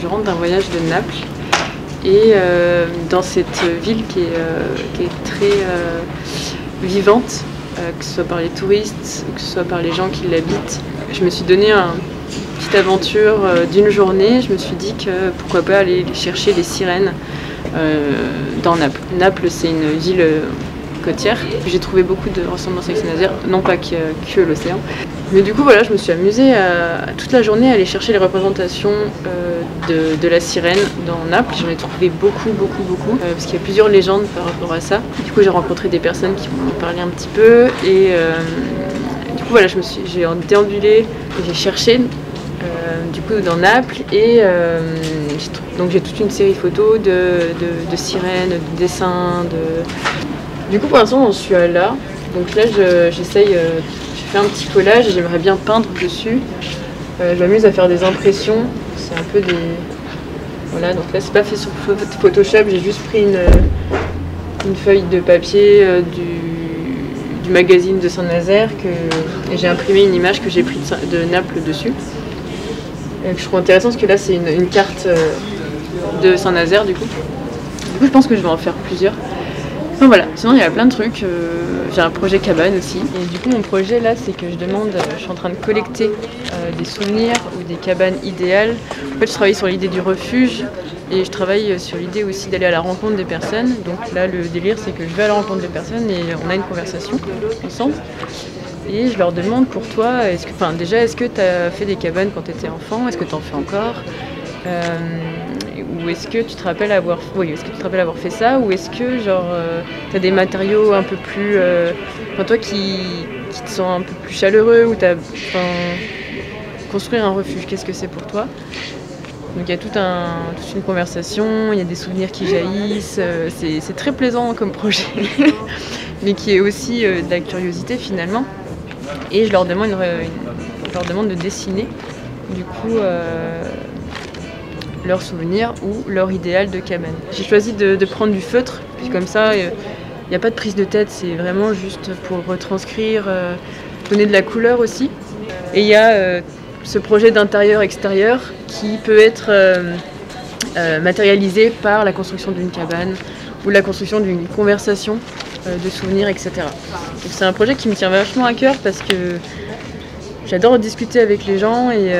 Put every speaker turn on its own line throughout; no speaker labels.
rentre d'un voyage de Naples et dans cette ville qui est très vivante, que ce soit par les touristes, que ce soit par les gens qui l'habitent, je me suis donné une petite aventure d'une journée. Je me suis dit que pourquoi pas aller chercher les sirènes dans Naples. Naples, c'est une ville côtière. J'ai trouvé beaucoup de ressemblances avec Saint-Nazaire, non pas que l'océan. Mais du coup, voilà, je me suis amusée toute la journée à aller chercher les représentations de la sirène dans Naples. J'en ai trouvé beaucoup, parce qu'il y a plusieurs légendes par rapport à ça. Du coup, j'ai rencontré des personnes qui m'ont parlé un petit peu et du coup, voilà, j'ai déambulé, j'ai cherché du coup dans Naples et donc j'ai toute une série photos de sirènes, de dessins. Du coup, pour l'instant, j'en suis à là. Donc là, j'essaye. J'ai fait un petit collage et j'aimerais bien peindre dessus. Je m'amuse à faire des impressions. C'est un peu des... Voilà, donc là c'est pas fait sur Photoshop, j'ai juste pris une feuille de papier du magazine de Saint-Nazaire et j'ai imprimé une image que j'ai prise de Naples dessus. Et je trouve intéressant parce que là c'est une carte de Saint-Nazaire du coup. Du coup je pense que je vais en faire plusieurs. Enfin, voilà, sinon il y a plein de trucs, j'ai un projet cabane aussi. Et du coup mon projet là c'est que je suis en train de collecter des souvenirs ou des cabanes idéales. En fait je travaille sur l'idée du refuge et je travaille sur l'idée aussi d'aller à la rencontre des personnes. Donc là le délire c'est que je vais à la rencontre des personnes et on a une conversation ensemble. Et je leur demande pour toi, est-ce que tu as fait des cabanes quand tu étais enfant? Est-ce que tu en fais encore? Ou est-ce que tu te rappelles avoir fait ça? Ou est-ce que tu as des matériaux un peu plus... toi qui te sens un peu plus chaleureux ou construire un refuge, qu'est-ce que c'est pour toi? Donc il y a toute une conversation, il y a des souvenirs qui jaillissent, c'est très plaisant comme projet, mais qui est aussi de la curiosité finalement. Et je leur demande de dessiner du coup leurs souvenirs ou leur idéal de cabane. J'ai choisi de prendre du feutre, puis comme ça il n'y a pas de prise de tête, c'est vraiment juste pour retranscrire, donner de la couleur aussi. Et il y a ce projet d'intérieur-extérieur qui peut être matérialisé par la construction d'une cabane ou la construction d'une conversation de souvenirs, etc. Donc c'est un projet qui me tient vachement à cœur parce que j'adore discuter avec les gens et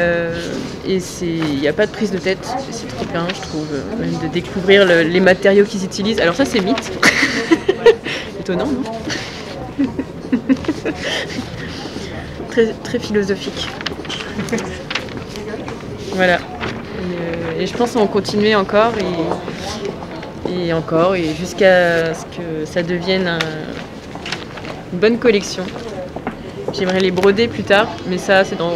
il n'y a pas de prise de tête. C'est trop bien, je trouve, même de découvrir les matériaux qu'ils utilisent. Alors ça c'est mythe. Étonnant, non? Très philosophique. Voilà. Et je pense en continuer encore et encore, et jusqu'à ce que ça devienne une bonne collection. J'aimerais les broder plus tard, mais ça c'est dans...